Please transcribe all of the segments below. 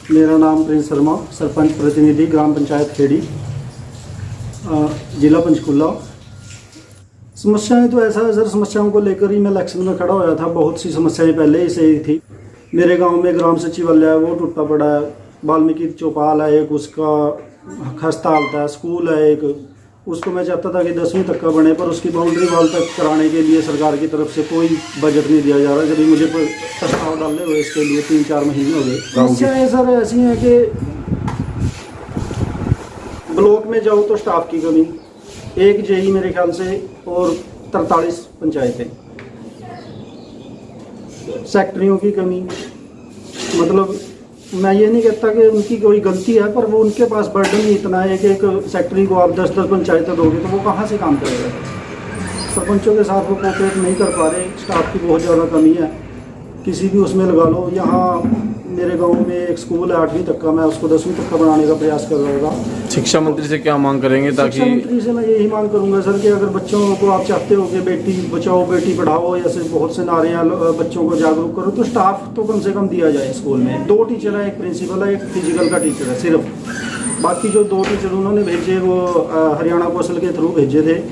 मेरा नाम प्रिंस शर्मा, सरपंच प्रतिनिधि ग्राम पंचायत खेड़ी, जिला पंचकुला। समस्याएं तो ऐसा है सर, समस्याओं को लेकर ही मैं इलेक्शन में खड़ा होया था। बहुत सी समस्याएं पहले ही से ही थी। मेरे गांव में ग्राम सचिवालय है, वो टूटा पड़ा है। वाल्मीकि चौपाल है एक, उसका खस्ता हालत है। स्कूल है एक, उसको मैं चाहता था कि 10वीं तक का बने, पर उसकी बाउंड्री वॉल तक कराने के लिए सरकार की तरफ से कोई बजट नहीं दिया जा रहा। जब भी मुझे प्रस्ताव डालने हुए इसके लिए 3-4 महीने हो गए। समस्याएं सर ऐसी हैं कि ब्लॉक में जाओ तो स्टाफ की कमी, एक जेई मेरे ख्याल से, और 43 पंचायतें, सेक्रेटरियों की कमी। मतलब मैं ये नहीं कहता कि उनकी कोई गलती है, पर वो उनके पास बर्डन ही इतना है कि एक सेक्रेटरी को आप 10-10 पंचायतें दोगे तो वो कहाँ से काम करेगा। सरपंचों के साथ वो कोऑपरेट नहीं कर पा रहे। स्टाफ की बहुत ज़्यादा कमी है, किसी भी उसमें लगा लो। यहाँ मेरे गांव में एक स्कूल है 8वीं तक का, मैं उसको 10वीं तक का बनाने का प्रयास कर रहा था। शिक्षा मंत्री से क्या मांग करेंगे ताकि? शिक्षा मंत्री से मैं यही मांग करूंगा सर कि अगर बच्चों को आप चाहते हो कि बेटी बचाओ बेटी पढ़ाओ, ऐसे बहुत से नारे हैं, बच्चों को जागरूक करो, तो स्टाफ तो कम से कम दिया जाए। स्कूल में 2 टीचर है, एक प्रिंसिपल है, एक फिजिकल का टीचर है सिर्फ। बाकी जो 2 टीचर उन्होंने भेजे वो हरियाणा कौशल के थ्रू भेजे थे,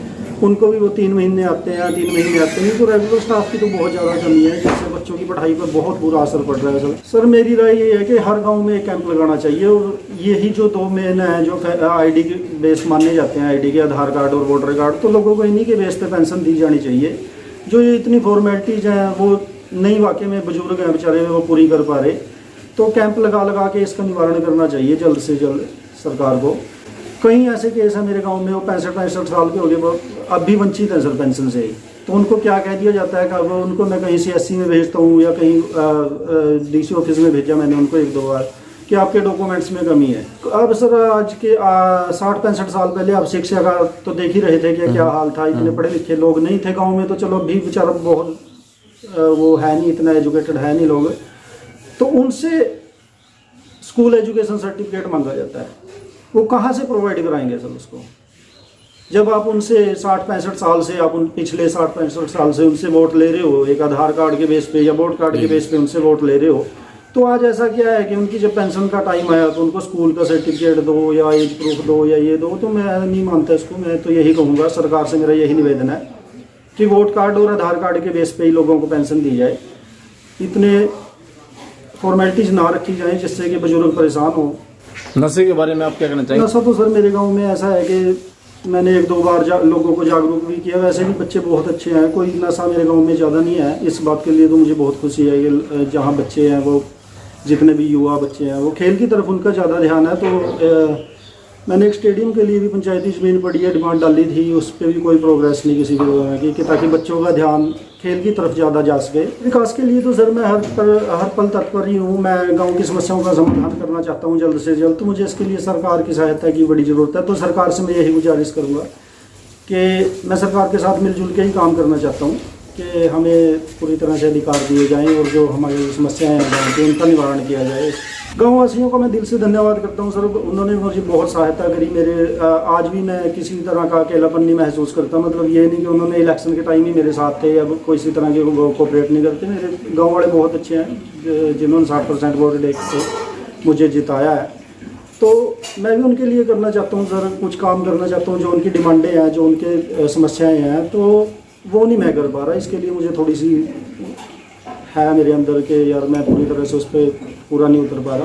उनको भी वो 3 महीने आते हैं, 3 महीने आते हैं। तो रेगुलर स्टाफ की तो बहुत ज़्यादा कमी है, जिससे बच्चों की पढ़ाई पर बहुत बुरा असर पड़ रहा है सर। मेरी राय ये है कि हर गांव में एक कैंप लगाना चाहिए, और यही जो 2 मेन हैं जो आईडी के बेस माने जाते हैं, आईडी के आधार कार्ड और वोटर कार्ड, तो लोगों को इन्हीं के बेस पे पेंशन दी जानी चाहिए। जो ये इतनी फॉर्मेलिटीज़ हैं वो नहीं, वाकई में बुजुर्ग हैं बेचारे, वो पूरी कर पा रहे। तो कैंप लगा के इसका निवारण करना चाहिए जल्द से जल्द सरकार को। कई ऐसे केस हैं मेरे गांव में, वो 65-65 साल के हो गए, अब भी वंचित हैं सर पेंशन से ही। तो उनको क्या कह दिया जाता है कि वो उनको मैं कहीं से SC में भेजता हूँ या कहीं DC ऑफिस में भेजा मैंने उनको 1-2 बार कि आपके डॉक्यूमेंट्स में कमी है। अब सर आज के 60-65 साल पहले आप शिक्षा का तो देख ही रहे थे कि क्या हाल था। इतने पढ़े लिखे लोग नहीं थे गाँव में, तो चलो अभी बेचारा बहुत वो है नहीं, इतना एजुकेटेड है नहीं लोग, तो उनसे स्कूल एजुकेशन सर्टिफिकेट मांगा जाता है। वो कहाँ से प्रोवाइड कराएंगे सर उसको, जब आप उनसे 60-65 साल से, आप उन पिछले 60-65 साल से उनसे वोट ले रहे हो, एक आधार कार्ड के बेस पे या वोट कार्ड के बेस पे उनसे वोट ले रहे हो। तो आज ऐसा क्या है कि उनकी जब पेंशन का टाइम आया तो उनको स्कूल का सर्टिफिकेट दो या एज प्रूफ दो या ये दो। तो मैं नहीं मानता इसको। मैं तो यही कहूँगा, सरकार से मेरा यही निवेदन है कि वोट कार्ड और आधार कार्ड के बेस पे ही लोगों को पेंशन दी जाए। इतने फॉर्मेलिटीज़ ना रखी जाए जिससे कि बुजुर्ग परेशान हो। नशे के बारे में आप क्या कहना चाहिए? नशा तो सर मेरे गांव में ऐसा है कि मैंने 1-2 बार लोगों को जागरूक भी किया। वैसे भी बच्चे बहुत अच्छे हैं, कोई नशा मेरे गांव में ज़्यादा नहीं है। इस बात के लिए तो मुझे बहुत खुशी है कि जहां बच्चे हैं, वो जितने भी युवा बच्चे हैं, वो खेल की तरफ उनका ज़्यादा ध्यान है। तो मैंने एक स्टेडियम के लिए भी पंचायती ज़मीन पड़ी है, डिमांड डाली थी, उस पर भी कोई प्रोग्रेस नहीं किसी की कि ताकि बच्चों का ध्यान खेल की तरफ ज़्यादा जा सके। विकास के लिए तो सर मैं हर पल तत्पर ही हूँ। मैं गांव की समस्याओं का समाधान करना चाहता हूँ जल्द से जल्द। तो मुझे इसके लिए सरकार की सहायता की बड़ी ज़रूरत है। तो सरकार से मैं यही गुजारिश करूँगा कि मैं सरकार के साथ मिलजुल के ही काम करना चाहता हूँ कि हमें पूरी तरह से अधिकार दिए जाएँ और जो हमारी समस्याएँ हैं गाँव की, उनका निवारण किया जाए। गाँव वासियों को मैं दिल से धन्यवाद करता हूँ सर। उन्होंने मुझे बहुत सहायता करी। मेरे आज भी मैं किसी तरह का अकेलापन नहीं महसूस करता। मतलब ये नहीं कि उन्होंने इलेक्शन के टाइम ही मेरे साथ थे या किसी तरह के वो कोऑपरेट नहीं करते। मेरे गांव वाले बहुत अच्छे हैं जिन्होंने 60% वोट दे के मुझे जिताया है। तो मैं भी उनके लिए करना चाहता हूँ सर, कुछ काम करना चाहता हूँ। जो उनकी डिमांडें हैं, जो उनके समस्याएँ हैं, तो वो नहीं मैं कर पा रहा। इसके लिए मुझे थोड़ी सी है मेरे अंदर के यार मैं पूरी तरह से उस पर पूरा नहीं उतर पा रहा।